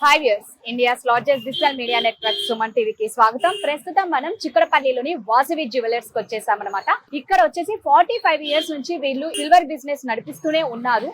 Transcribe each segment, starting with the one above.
5 years India's largest digital media network Suman టీవీకి స్వాగతం. ప్రస్తుతం మనం చిక్కడపల్లిలోని వాసవి జ్యువెలర్స్ కి వచ్చేసామన్నమాట. ఇక్కడ వచ్చేసి 45 ఇయర్స్ నుంచి వీళ్ళు సిల్వర్ బిజినెస్ నడిపిస్తూనే ఉన్నారు.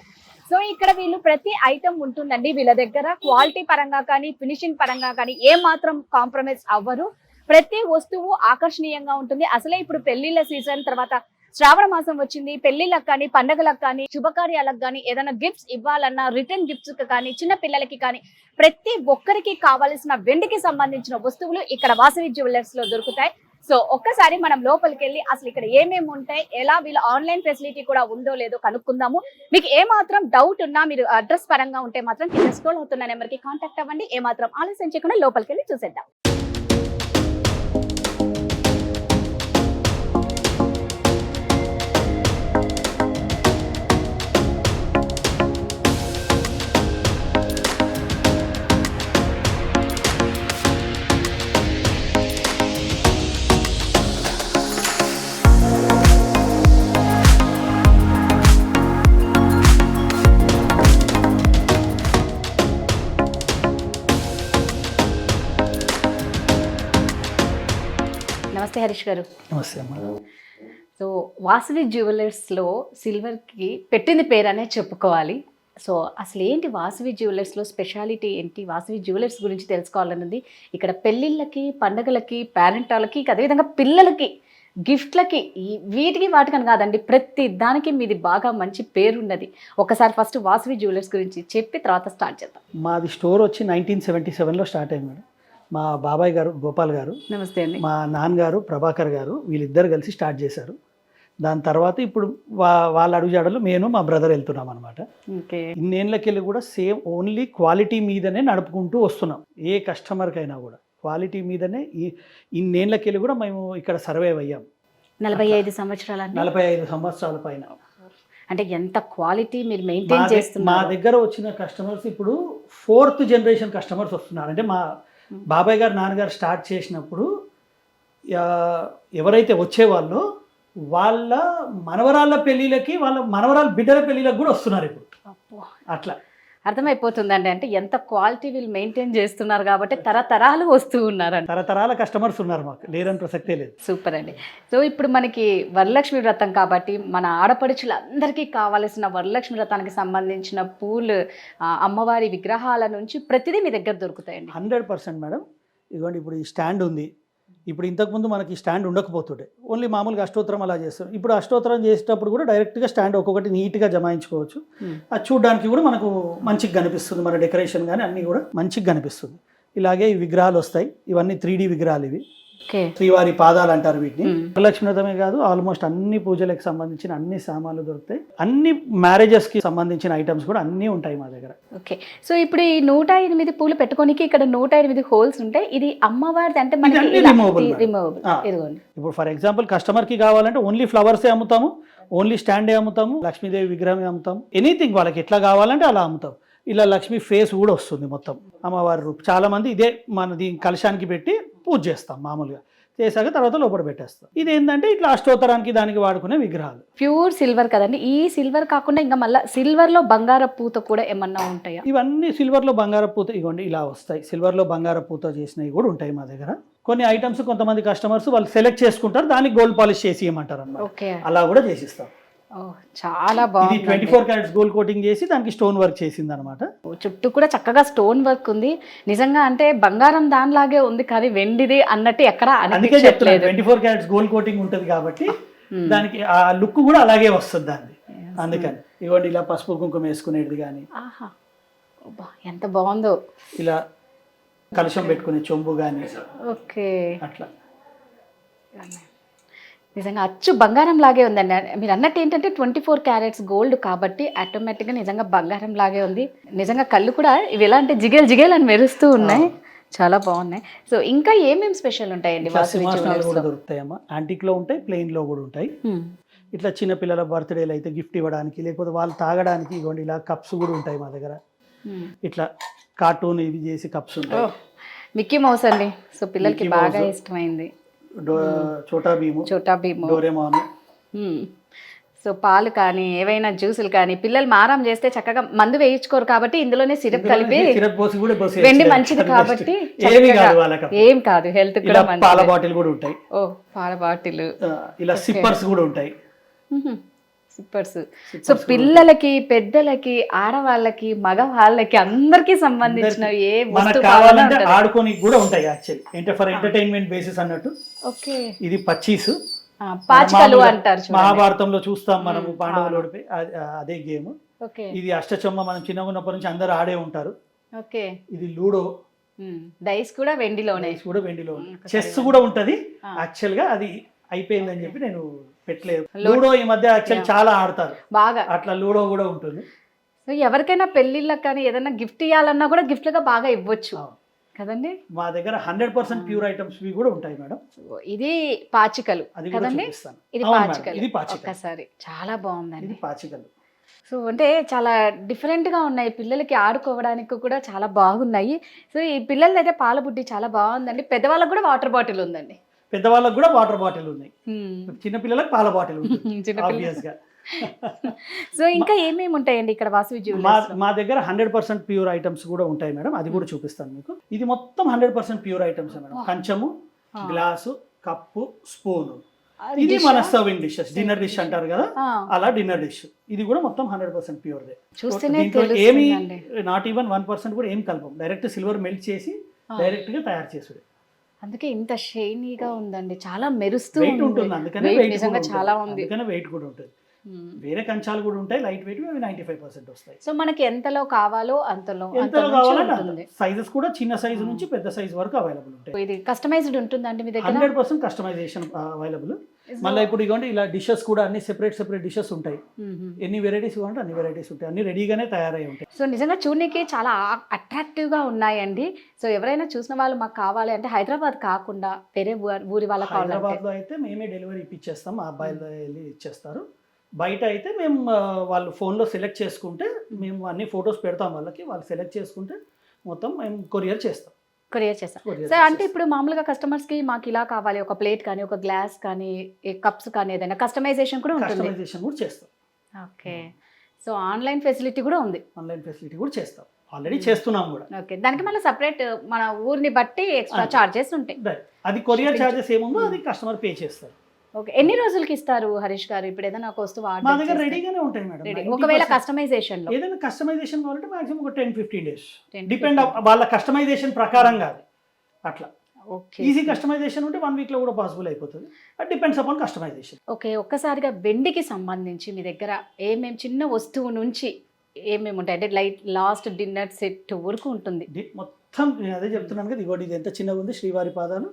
సో ఇక్కడ వీళ్ళు ప్రతి ఐటమ్ ఉంటుందండి వీళ్ళ దగ్గర. క్వాలిటీ పరంగా కానీ ఫినిషింగ్ పరంగా కానీ ఏ మాత్రం కాంప్రమైజ్ అవ్వరు. ప్రతి వస్తువు ఆకర్షణీయంగా ఉంటుంది. అసలే ఇప్పుడు పెళ్లిళ్ళ సీజన్, తర్వాత శ్రావణ మాసం వచ్చింది. పెళ్లిళ్ళకి కానీ పండగలకు కానీ శుభకార్యాలకు కానీ ఏదైనా గిఫ్ట్స్ ఇవ్వాలన్నా, రిటర్న్ గిఫ్ట్స్ కానీ, చిన్న పిల్లలకి కానీ ప్రతి ఒక్కరికి కావాల్సిన వెండికి సంబంధించిన వస్తువులు ఇక్కడ వాసవి జ్యువెలర్స్ లో దొరుకుతాయి. సో ఒక్కసారి మనం లోపలికి వెళ్ళి అసలు ఇక్కడ ఏమేమి ఉంటాయి, ఎలా వీళ్ళ ఆన్లైన్ ఫెసిలిటీ కూడా ఉందో లేదో కనుక్కుందాము. మీకు ఏ మాత్రం డౌట్ ఉన్నా మీరు అడ్రస్ పరంగా ఉంటే మాత్రం కింద స్క్రోల్ అవుతున్న నెంబర్ కి కాంటాక్ట్ అవ్వండి. ఏ మాత్రం ఆలస్యం చేయకుండా లోపలికి వెళ్ళి చూసేద్దాం. నమస్తే హరీష్ గారు. నమస్తే అమ్మా. సో వాసవి జ్యువెలర్స్లో సిల్వర్కి పెట్టింది పేరనే చెప్పుకోవాలి. సో అసలు ఏంటి వాసవి జ్యువెలర్స్లో స్పెషాలిటీ ఏంటి, వాసవి జ్యువెలర్స్ గురించి తెలుసుకోవాలన్నది. ఇక్కడ పెళ్ళిళ్ళకి, పండగలకి, పేరెంటాలకి, అదేవిధంగా పిల్లలకి, గిఫ్ట్లకి, వీటికి వాటికని కాదండి, ప్రతి దానికి మీది బాగా మంచి పేరున్నది. ఒకసారి ఫస్ట్ వాసవి జ్యువెలర్స్ గురించి చెప్పి తర్వాత స్టార్ట్ చేద్దాం. మాది స్టోర్ వచ్చి 1977లో స్టార్ట్ అయింది మేడం. మా బాబాయ్ గారు గోపాల్ గారు, నమస్తే అండి, మా నాన్నగారు ప్రభాకర్ గారు, వీళ్ళిద్దరు కలిసి స్టార్ట్ చేశారు. దాని తర్వాత ఇప్పుడు వాళ్ళ అడుగుజాడలు నేను మా బ్రదర్ వెళ్తున్నాం అనమాట. ఓకే. ఇన్నేళ్ళకెళ్ళి కూడా సేమ్ ఓన్లీ క్వాలిటీ మీదనే నడుపుకుంటూ వస్తున్నాం. ఏ కస్టమర్కైనా కూడా క్వాలిటీ మీదనే ఇన్నేళ్ళకెళ్ళి కూడా మేము ఇక్కడ సర్వైవ్ అయ్యాం. 45 సంవత్సరాల 45 సంవత్సరాల పైన. అంటే ఎంత క్వాలిటీ మీరు మెయింటైన్ చేస్తున్నారు. మా దగ్గర వచ్చిన కస్టమర్స్ ఇప్పుడు 4th జనరేషన్ కస్టమర్స్ వస్తున్నారు. అంటే మా బాబాయ్ గారు నాన్నగారు స్టార్ట్ చేసినప్పుడు ఎవరైతే వచ్చేవాళ్ళో వాళ్ళ మనవరాళ్ళ పెళ్ళిళ్ళకి, వాళ్ళ మనవరాళ్ళ బిడ్డల పెళ్ళిళ్ళకి కూడా వస్తున్నారు ఇప్పుడు. అట్లా అర్థమైపోతుందండి. అంటే ఎంత క్వాలిటీ వీళ్ళు మెయింటైన్ చేస్తున్నారు కాబట్టి తరతరాలు వస్తూ ఉన్నారండి. తరతరాల కస్టమర్స్ ఉన్నారు, మాకు లేరని ప్రసక్తే లేదు. సూపర్ అండి. సో ఇప్పుడు మనకి వరలక్ష్మి వ్రతం కాబట్టి మన ఆడపడుచులందరికీ కావాల్సిన వరలక్ష్మి వ్రతానికి సంబంధించిన పూలు, అమ్మవారి విగ్రహాల నుంచి ప్రతిదీ మీ దగ్గర దొరుకుతాయండి. 100% మేడం. ఇదిగోండి, ఇప్పుడు ఈ స్టాండ్ ఉంది. ఇప్పుడు ఇంతకుముందు మనకి స్టాండ్ ఉండకపోతుండే, ఓన్లీ మామూలుగా అష్టోత్తరం అలా చేస్తాం. ఇప్పుడు అష్టోత్తరం చేసేటప్పుడు కూడా డైరెక్ట్గా స్టాండ్ ఒక్కొక్కటి నీట్గా జమాయించుకోవచ్చు. అది చూడడానికి కూడా మనకు మంచిగా కనిపిస్తుంది. మన డెకరేషన్ కానీ అన్నీ కూడా మంచిగా కనిపిస్తుంది. ఇలాగే ఈ విగ్రహాలు వస్తాయి. ఇవన్నీ 3D విగ్రహాలు. ఇవి శ్రీవారి పాదాలు అంటారు వీటిని. వరలక్ష్మి వ్రతమే కాదు, ఆల్మోస్ట్ అన్ని పూజలకు సంబంధించిన అన్ని సామాన్లు దొరుకుతాయి. అన్ని మ్యారేజెస్ కి సంబంధించిన ఐటమ్స్ కూడా అన్ని ఉంటాయి మా దగ్గర. ఓకే. సో ఇప్పుడు ఈ 108 పూలు పెట్టుకోనికి ఇక్కడ 108 హోల్స్ ఉంటాయి. ఇది అమ్మవారిది అంటే మనకి రిమూవబుల్. ఇప్పుడు ఫర్ ఎగ్జాంపుల్ కస్టమర్ కి కావాలంటే ఓన్లీ ఫ్లవర్సే అమ్ముతాము, ఓన్లీ స్టాండే అమ్ముతాము, లక్ష్మీదేవి విగ్రహమే అమ్ముతాము. ఎనీథింగ్ వాళ్ళకి ఎట్లా కావాలంటే అలా అమ్ముతాం. ఇలా లక్ష్మీ ఫేస్ కూడా వస్తుంది మొత్తం అమ్మవారి రూపు. చాలా మంది ఇదే మన దీని కలశానికి పెట్టి పూజ చేస్తాం. మామూలుగా చేశాక తర్వాత లోపల పెట్టేస్తాం. ఇది ఏంటంటే ఇట్లా అష్టోత్తరానికి దానికి వాడుకునే విగ్రహాలు. ప్యూర్ సిల్వర్ కదండి. ఈ సిల్వర్ కాకుండా ఇంకా మళ్ళీ సిల్వర్ లో బంగార పూత కూడా ఏమన్నా ఉంటాయా? ఇవన్నీ సిల్వర్ లో బంగార పూత, ఇవ్వండి ఇలా వస్తాయి. సిల్వర్ లో బంగార పూత చేసినవి కూడా ఉంటాయి మా దగ్గర. కొన్ని ఐటమ్స్ కొంతమంది కస్టమర్స్ వాళ్ళు సెలెక్ట్ చేసుకుంటారు, దానికి గోల్డ్ పాలిష్ చేసి ఇవ్వమంటారు అన్నమాట. అలా కూడా చేసిస్తాం. చాలా బాగుంది. 24 క్యారెట్స్ గోల్డ్ కోటింగ్ చేసి దానికి స్టోన్ వర్క్ చేసింది అనమాట. చుట్టూ కూడా చక్కగా స్టోన్ వర్క్ ఉంది. నిజంగా అంటే బంగారం దానిలాగే ఉంది కానీ వెండిది అన్నట్టు ఎక్కడ అనిపించట్లేదు. 24 క్యారెట్స్ గోల్డ్ కోటింగ్ ఉంటుంది కాబట్టి దానికి ఆ లుక్ కూడా అలాగే వస్తుంది దాన్ని. అందుకని ఇవ్వండి ఇలా పసుపు కుంకుమ వేసుకునేది కానీ, ఎంత బాగుందో. ఇలా కలశం పెట్టుకునే చెంబు కానీ. ఓకే. అట్లా నిజంగా అచ్చు బంగారం లాగే ఉందండి. మీరు అన్నట్టు ఏంటంటే 24 క్యారెట్స్ గోల్డ్ కాబట్టి ఆటోమేటిక్గా నిజంగా బంగారం లాగే ఉంది. నిజంగా కళ్ళు కూడా ఇవి ఎలా అంటే జిగేల్ జిగేల్ అని మెరుస్తూ ఉన్నాయి. చాలా బాగున్నాయి. సో ఇంకా ఏమేమి స్పెషల్ ఉంటాయండి? దొరుకుతాయమ్మా. యాంటిక్ లో ఉంటాయి, ప్లెయిన్ లో కూడా ఉంటాయి. ఇట్లా చిన్న పిల్లల బర్త్డేలు అయితే గిఫ్ట్ ఇవ్వడానికి, లేకపోతే వాళ్ళు తాగడానికి ఇవ్వండి ఇలా కప్స్ కూడా ఉంటాయి మా దగ్గర. ఇట్లా కార్టూన్ ఇవి చేసి కప్స్ ఉంటాయి. మిక్కీ మౌస్ అండి. సో పిల్లలకి బాగా ఇష్టమైంది. చోటా భీము, డోరేమాన్. సో పాలు కానీ ఏవైనా జ్యూసులు కానీ పిల్లలు మారం చేస్తే చక్కగా మందు వేయించుకోరు కాబట్టి ఇందులోనే సిరప్ కలిపి సిరప్ పోసి కూడా పోసి వెండి మంచిది కాబట్టి ఏమీ చక్కగా కాదు వాళ్ళకి. ఏం కాదు, హెల్త్ కూడా ఇలా మంచిది. పాల బాటిల్ కూడా ఉంటాయి, ఓ పాల బాటిల్, ఇలా సిప్పర్స్ కూడా ఉంటాయి. సిప్పర్స్. సో పిల్లలకి, పెద్దలకి, ఆడవాళ్ళకి, మగవాళ్ళకి అందరికి సంబంధించిన ఏ మనకు వస్తువు కావాలంటే ఆడుకోనికి కూడా ఉంటాయి యాక్చువల్లీ, అంటే ఫర్ ఎంటర్టైన్మెంట్ బేసిస్ అన్నట్టు. ఓకే, ఇది పచ్చీస్ పాచికలు అంటారు చూడండి. మహాభారతంలో చూస్తాం మనము, పాండవులు ఓడిపోయి అదే గేమ్. ఓకే, ఇది అష్టచమ్మ, మనం చిన్నగా ఉన్నప్పటి నుంచి అందరూ ఆడే ఉంటారు. ఓకే, ఇది లూడో, డైస్ కూడా వెండిలోనే, కూడా వెండిలో. చెస్ కూడా ఉంటది యాక్చువల్ గా, అది అయిపోయిందని చెప్పి నేను పెట్టలేదు. లూడో ఈ మధ్య యాక్చువల్ చాలా ఆడతారు బాగా, అట్లా లూడో కూడా ఉంటుంది. సో ఎవరికైనా పెళ్లిళ్ళకి కానీ ఏదైనా గిఫ్ట్ ఇవ్వాలన్నా కూడా గిఫ్ట్లుగా బాగా ఇవ్వచ్చు కదండి. మా దగ్గర 100% ప్యూర్ ఐటమ్స్ కూడా ఉంటాయి మేడం. ఇది పాచికలు అది కూడా కదండి, చూపిస్తాను. ఇది అవును మేడం, పాచికలు. ఇది పాచికలు. ఒక్కసారి చాలా బాగుందండి. ఇది పాచికలు. సో అంటే చాలా డిఫరెంట్ గా ఉన్నాయి, పిల్లలకి ఆడుకోవడానికి కూడా చాలా బాగున్నాయి. సో ఈ పిల్లలది అయితే పాల బుడ్డి చాలా బాగుందండి. పెద్దవాళ్ళకి కూడా వాటర్ బాటిల్ ఉందండి. పెద్దవాళ్ళకి కూడా వాటర్ బాటిల్ ఉన్నాయి, చిన్నపిల్లలకు పాల బాటిల్ ఉంటుంది చిన్నపిల్లలు. ఆబ్వియస్ గా. సో ఇంకా ఏమేమి ఉంటాయండి ఇక్కడ వాసవి జ్యువెలర్స్ లో? మా దగ్గర 100% ప్యూర్ ఐటమ్స్ కూడా ఉంటాయి మేడం, అది కూడా చూపిస్తాను మీకు. ఇది మొత్తం 100% ప్యూర్ ఐటమ్స్ మేడం. కంచము, గ్లాసు, కప్పు, స్పూన్. ఇది మన సర్వింగ్ డిషెస్, డిన్నర్ డిష్ అంటారు కదా, అలా డిన్నర్ డిష్. ఇది కూడా మొత్తం 100% ప్యూర్ దే. చూస్తేనే ఏమి నాట్ ఈవెన్ 1% కూడా ఏం కలపం, డైరెక్ట్ సిల్వర్ మెల్ట్ చేసి డైరెక్ట్ గా తయారు చేసుడు. అందుకే ఇంత షైనీగా ఉందండి, చాలా మెరుస్తూ వెయిట్ ఉంటుంది, అందుకనే Weight వెయిట్ నిజంగా చాలా ఉంది. అందుకనే వెయిట్ కూడా ఉంటుంది. వేరే కంచాలు కూడా ఉంటాయి లైట్ వెయిట్, అవి 95% వస్తాయి. సో మనకి ఎంతలో కావాలో అంతలో ఎంతలో కావాలంటే సైజెస్ కూడా చిన్న సైజు నుంచి పెద్ద సైజు వరకు అవైలబుల్ ఉంటాయి. ఇది కస్టమైజ్డ్ ఉంటుందండి మీ దగ్గర? 100% కస్టమైజేషన్ అవైలబుల్. మళ్ళీ ఇప్పుడు ఇదిగోండి ఇలా డిషెస్ కూడా అన్ని సెపరేట్ డిషెస్ ఉంటాయి. ఎన్ని వెరైటీస్ కావాలంటే అన్ని వెరైటీస్ ఉంటాయి, అన్ని రెడీగానే తయారై ఉంటాయి. సో నిజంగా చూడడానికి చాలా అట్రాక్టివ్ గా ఉన్నాయండి. సో ఎవరైనా చూసిన వాళ్ళు మాకు కావాలి అంటే హైదరాబాద్ కాకుండా వేరే ఊరి వాళ్ళకి కావాలంటే హైదరాబాద్ లో అయితే మేమే డెలివరీ ఇప్పించేస్తాం, మా అబ్బాయిలు వెళ్ళి ఇచ్చేస్తారు. బయట అయితే మేము వాళ్ళు ఫోన్లో సెలెక్ట్ చేసుకుంటే మేము అన్ని ఫొటోస్ పెడతాం వాళ్ళకి, వాళ్ళు సెలెక్ట్ చేసుకుంటే మొత్తం మేము కొరియర్ చేస్తాం. కొరియర్ చేస్తాం. సో అంటే ఇప్పుడు మామూలుగా కస్టమర్స్ కి మాకు ఇలా కావాలి, ఒక ప్లేట్ కానీ, ఒక గ్లాస్ కానీ, కప్స్ కానీ, ఏదైనా కస్టమైజేషన్ కూడా ఉంటుంది. కస్టమైజేషన్ కూడా చేస్తాం. ఓకే, సో ఆన్లైన్ ఫెసిలిటీ కూడా ఉంది. ఆన్లైన్ ఫెసిలిటీ కూడా చేస్తాం, ఆల్రెడీ చేస్తున్నాం కూడా. ఓకే, దానికి మళ్ళీ సపరేట్ మన ఊరిని బట్టి ఎక్స్ట్రా చార్జెస్ ఉంటాయి. అది కొరియర్ చార్జెస్ ఏముందో అది కస్టమర్ పే చేస్తారు. ఓకే, ఎన్ని రోజులకి ఇస్తారు హరీష్ గారు? ఇప్పుడు ఏదైనా ఒక వస్తువు మా దగ్గర రెడీగానే ఉంటాయి మేడం. ఒకవేళ కస్టమైజేషన్ లో ఏదైనా కస్టమైజేషన్ కావాలంటే మాక్సిమం ఒక 10-15 డేస్ డిపెండ్ వాళ్ళ కస్టమైజేషన్ ప్రకారం కాదు అట్లా. ఈజీ కస్టమైజేషన్ ఉంటే 1 వీక్ లో కూడా పాసిబుల్ అయిపోతుంది. అది డిపెండ్స్ అపాన్ కస్టమైజేషన్. ఓకే, ఒక్కసారిగా వెండికి సంబంధించి మీ దగ్గర ఏమేమి చిన్న వస్తువు నుంచి ఏమేమి ఉంటాయి అంటే లాస్ట్ డిన్నర్ సెట్ వరకు ఉంటుంది మొత్తం. నేను అదే చెప్తున్నాను కదా, ఇగోటి ఇది ఎంత చిన్నగా ఉంది, శ్రీవారి పాదాలు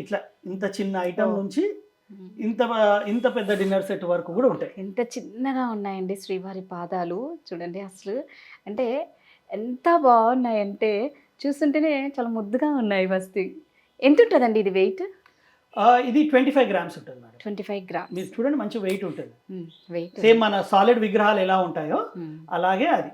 ఇట్లా ఇంత చిన్న ఐటమ్ నుంచి ఇంత పెద్ద డిన్నర్ సెట్ వరకు కూడా ఉంటాయి. ఎంత చిన్నగా ఉన్నాయండి శ్రీవారి పాదాలు, చూడండి అసలు అంటే ఎంత బాగున్నాయంటే చూస్తుంటేనే చాలా ముద్దుగా ఉన్నాయి. వస్తు ఎంత ఉంటుందండి ఇది వెయిట్? ఇది 25 గ్రామ్స్ ఉంటుంది మేడం. 25 గ్రామ్స్. మీరు చూడండి మంచి వెయిట్ ఉంటుంది. వెయిట్ సేమ్ మన సాలిడ్ విగ్రహాలు ఎలా ఉంటాయో అలాగే అది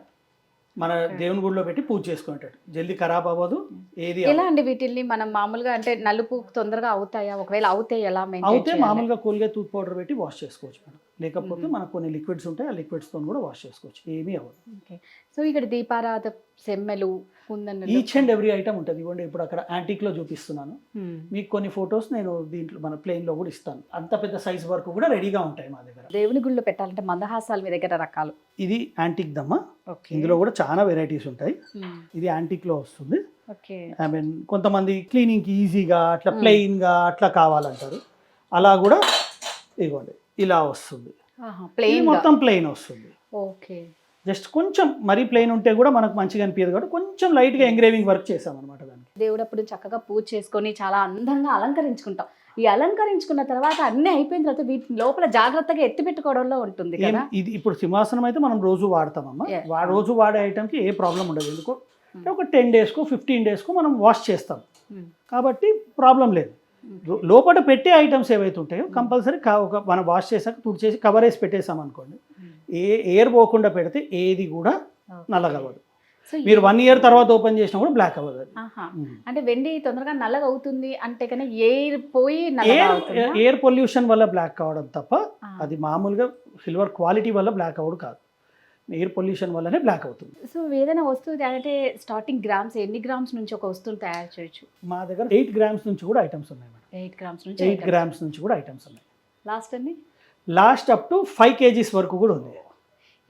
మన దేవుని గుడిలో పెట్టి పూజ చేసుకునేటట్టు, జల్దీ ఖరాబ్ అవ్వదు. ఏది ఎలా అండి వీటిల్ని మనం మామూలుగా అంటే నలుపు తొందరగా అవుతాయా? ఒకవేళ అవుతే ఎలా అవుతే మామూలుగా కూల్గా టూత్ పౌడర్ పెట్టి వాష్ చేసుకోవచ్చు మేడం. లేకపోతే మనకు కొన్ని లిక్విడ్స్ ఉంటాయి, ఆ లిక్విడ్స్ తో కూడా వాష్ చేసుకోవచ్చు, ఏమీ అవ్వదు. ఓకే, సో ఇక్కడ దీపారాధ సెమ్మెలు, కుందన్నులు, ఈచ్ అండ్ ఎవ్రీ ఐటమ్ ఉంటుంది. ఇవ్వండి ఇప్పుడు అక్కడ యాంటిక్ లో చూపిస్తున్నాను మీకు కొన్ని ఫొటోస్, నేను దీంట్లో మన ప్లేన్ లో కూడా ఇస్తాను. అంత పెద్ద సైజ్ వరకు కూడా రెడీగా ఉంటాయి మా దగ్గర. దేవుని గుడిలో పెట్టాలంటే మందహాసాలు మీ దగ్గర రకాలు. ఇది యాంటిక్ దమ్మ, ఇందులో కూడా చాలా వెరైటీస్ ఉంటాయి. ఇది యాంటిక్ లో వస్తుంది. ఐ మీన్ కొంతమంది క్లీనింగ్ కి ఈజీగా అట్లా ప్లెయిన్ గా అట్లా కావాలంటారు, అలా కూడా ఇవ్వండి ఇలా వస్తుంది. మొత్తం ప్లెయిన్ వస్తుంది. ఓకే, జస్ట్ కొంచెం మరీ ప్లెయిన్ ఉంటే కూడా మనకు మంచిగా అనిపించదు కాబట్టి కొంచెం లైట్ గా ఎంగ్రేవింగ్ వర్క్ చేసాం అనమాట దానికి. దేవుడు అప్పుడు చక్కగా పూజ చేసుకొని చాలా అందంగా అలంకరించుకుంటాం. ఈ అలంకరించుకున్న తర్వాత అన్ని అయిపోయిన తర్వాత వీటి లోపల జాగ్రత్తగా ఎత్తి పెట్టుకోవడంలో ఉంటుంది కదా. ఇది ఇప్పుడు సింహాసనం అయితే మనం రోజు వాడతామమ్మా, రోజు వాడే ఐటమ్ కి ఏ ప్రాబ్లం ఉండదు. ఎందుకు ఒక 10 డేస్కో 15 డేస్కో మనం వాష్ చేస్తాం కాబట్టి ప్రాబ్లం లేదు. లోపల పెట్టే ఐటమ్స్ ఏవైతే ఉంటాయో కంపల్సరీ మనం వాష్ చేసాక తుడిచేసి కవర్ వేసి పెట్టేసాం అనుకోండి, ఎయిర్ పోకుండా పెడితే ఏది కూడా నల్లగలవదు. సో మీరు 1 year తర్వాత ఓపెన్ చేసినా కూడా బ్లాక్ అవ్వదు అది. అంటే వెండి తొందరగా నల్లగా అవుతుంది అంటే కన్నా ఎయిర్ పోయి నల్లగా అవుతుందా? ఎయిర్ పొల్యూషన్ వల్ల బ్లాక్ కావడం తప్ప అది మామూలుగా సిల్వర్ క్వాలిటీ వల్ల బ్లాక్ అవ్వడం కాదు, ఎయిర్ పొల్యూషన్ వల్లనే బ్లాక్ అవుతుంది. సో ఏదైనా వస్తువు అంటే స్టార్టింగ్ గ్రామ్స్ ఎన్ని గ్రామ్స్ నుంచి ఒక వస్తువుని తయారు చేయొచ్చు? మా దగ్గర 8 grams నుంచి కూడా ఐటమ్స్ ఉన్నాయి మేడం. 8 గ్రామ్స్ నుంచి 8 grams నుంచి కూడా ఐటమ్స్ ఉన్నాయి. లాస్ట్ అండి లాస్ట్ అప్ టు 5 kgs వరకు కూడా ఉంది.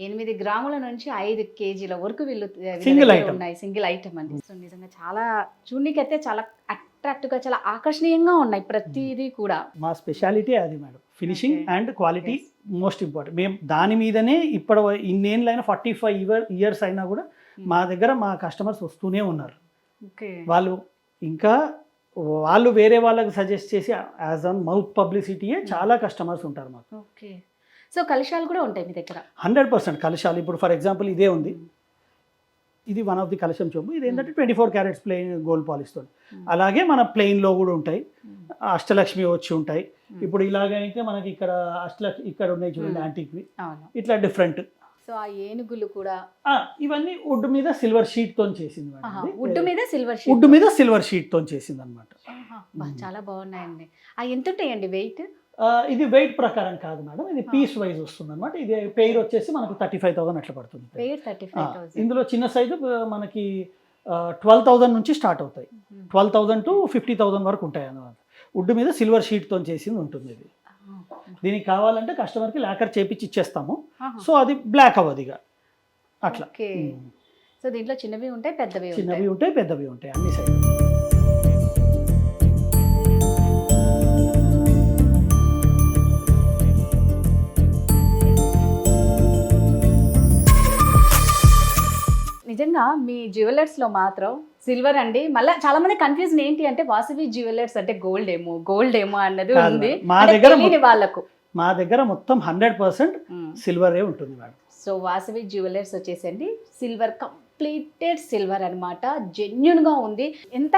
8 గ్రాముల నుంచి 5 కేజీల వరకు వీళ్ళు సింగిల్ ఐటమ్ ఉన్నాయి, సింగిల్ ఐటమ్ అండి. సో నిజంగా చాలా చూడనీకైతే చాలా అట్రాక్టివ్ గా చాలా ఆకర్షణీయంగా ఉన్నాయి ప్రతిదీ కూడా. మా స్పెషాలిటీ అది madam, finishing and quality most important. మేము దాని మీదనే ఇప్పుడు ఇన్నేళ్ళైనా 45 years అయినా కూడా మా దగ్గర మా కస్టమర్స్ వస్తూనే ఉన్నారు. వాళ్ళు వేరే వాళ్ళకి సజెస్ట్ చేసి యాజ్ ఆన్ మౌత్ పబ్లిసిటీయే చాలా కస్టమర్స్ ఉంటారు మాకు. ఓకే. సో కలశాలు కూడా ఉంటాయి మీ దగ్గర? 100% కలశాలు. ఇప్పుడు ఫర్ ఎగ్జాంపుల్ ఇదే ఉంది, ఇది వన్ ఆఫ్ ది కలశం చెంబు. ఇది ఏంటంటే 24 carats ప్లెయిన్ గోల్డ్ పాలిష్తో. అలాగే మన ప్లెయిన్లో కూడా ఉంటాయి, అష్టలక్ష్మి వచ్చి ఉంటాయి. ఇప్పుడు ఇలాగైతే మనకి ఇక్కడ అష్టలక్ష్మి ఇక్కడ ఉన్నాయి చూడండి యాంటిక్వి, ఇట్లా డిఫరెంట్. సో ఆ ఏనుగులు కూడా ఇవన్నీ వుడ్ మీద సిల్వర్ షీట్ తో చేసింది. వుడ్ మీద సిల్వర్ షీట్ తో చేసింది అనమాట. చాలా బాగున్నాయండి. ఎంత ఉంటాయండి వెయిట్? ఇది వెయిట్ ప్రకారం కాదు మేడం, ఇది పీస్ వైజ్ వస్తుంది అనమాట. ఇది పెయిర్ వచ్చేసి మనకు 35,000 అట్లా పడుతుంది. ఇందులో చిన్న సైజు మనకి 12,000 నుంచి స్టార్ట్ అవుతాయి. 12,000 to 50,000 వరకు ఉంటాయి అన్నమాట. వుడ్ మీద సిల్వర్ షీట్ తో చేసింది ఉంటుంది ఇది. దీనికి కావాలంటే కస్టమర్కి లాకర్ చేపించి ఇచ్చేస్తాము. సో అది బ్లాక్ అవ్వదు ఇక అట్లా. సో దీంట్లో చిన్నవి ఉంటాయి, పెద్దవి ఉంటాయి, పెద్దవి ఉంటాయి అన్ని సైజ్. నిజంగా మీ జ్యువెలర్స్లో మాత్రం సిల్వర్ అండి. మళ్ళీ చాలా మంది కన్ఫ్యూజన్ ఏంటి అంటే వాసవి జ్యువెలర్స్ అంటే గోల్డ్ ఏమో అన్నది ఉంది వాళ్ళకు. మా దగ్గర మొత్తం 100% సిల్వరే ఉంటుంది మేడం. సో వాసవి జ్యువెలర్స్ వచ్చేసండి సిల్వర్, కంప్లీటెడ్ సిల్వర్ అనమాట. జెన్యున్గా ఉంది. ఎంత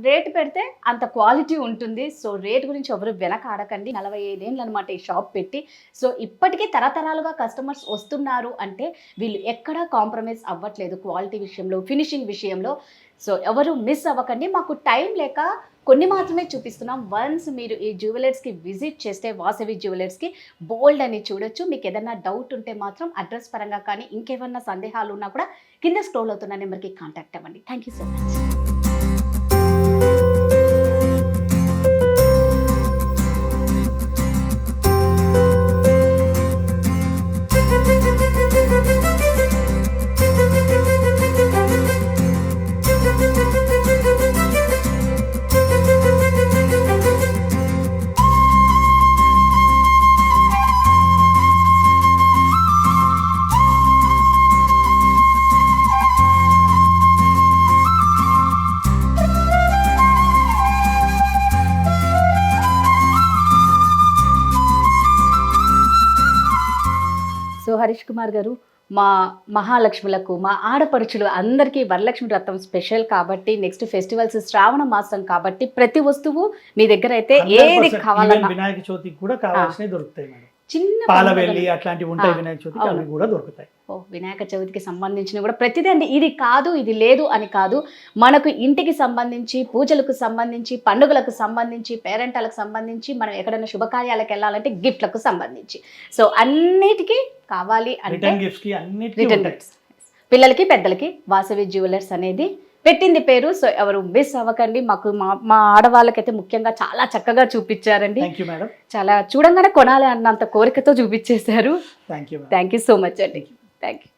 రేట్ పెడితే అంత క్వాలిటీ ఉంటుంది. సో రేట్ గురించి ఎవరు వెనక ఆడకండి. 45 ఏళ్ళు అనమాట ఈ షాప్ పెట్టి. సో ఇప్పటికీ తరతరాలుగా కస్టమర్స్ వస్తున్నారు అంటే వీళ్ళు ఎక్కడా కాంప్రమైజ్ అవ్వట్లేదు క్వాలిటీ విషయంలో, ఫినిషింగ్ విషయంలో. సో ఎవరు మిస్ అవ్వకండి. మాకు టైం లేక కొన్ని మాత్రమే చూపిస్తున్నాం. వన్స్ మీరు ఈ జ్యువెలర్స్కి విజిట్ చేస్తే వాసవి జ్యువెలర్స్కి బోల్డ్ అని చూడొచ్చు. మీకు ఏదైనా డౌట్ ఉంటే మాత్రం అడ్రస్ పరంగా కానీ ఇంకేమన్నా సందేహాలు ఉన్నా కూడా కింద స్క్రోల్ అవుతున్న నెంబర్కి కాంటాక్ట్ అవ్వండి. Thank you so much. Harish Kumar గారు, మా మహాలక్ష్ములకు, మా ఆడపడుచులు అందరికీ వరలక్ష్మి వ్రతం స్పెషల్ కాబట్టి, నెక్స్ట్ ఫెస్టివల్స్ శ్రావణ మాసం కాబట్టి ప్రతి వస్తువు మీ దగ్గర అయితే ఏది కావాలన్నా వినాయక చవితికి కూడా కావాల్సినవి దొరుకుతాయి మేడం. చిన్న పాలవెల్లి అట్లాంటివి ఉంటాయి వినాయక చవితికి, అవి కూడా దొరుకుతాయి. వినాయక చవితికి సంబంధించిన కూడా ప్రతిదీ అండి. ఇది కాదు ఇది లేదు అని కాదు, మనకు ఇంటికి సంబంధించి, పూజలకు సంబంధించి, పండుగలకు సంబంధించి, పేరెంటాలకు సంబంధించి, మనం ఎక్కడైనా శుభకార్యాలకు వెళ్ళాలంటే గిఫ్ట్లకు సంబంధించి, సో అన్నిటికీ కావాలి అంటే రిటర్న్ గిఫ్ట్స్ పిల్లలకి పెద్దలకి వాసవి జ్యువెలర్స్ అనేది పెట్టింది పేరు. సో ఎవరు మిస్ అవ్వకండి. మాకు మా ఆడవాళ్ళకైతే ముఖ్యంగా చాలా చక్కగా చూపించారండి. చాలా చూడంగానే కొనాలి అన్నంత కోరికతో చూపించేశారు. థ్యాంక్ యూ సో మచ్ అండి. Thank you.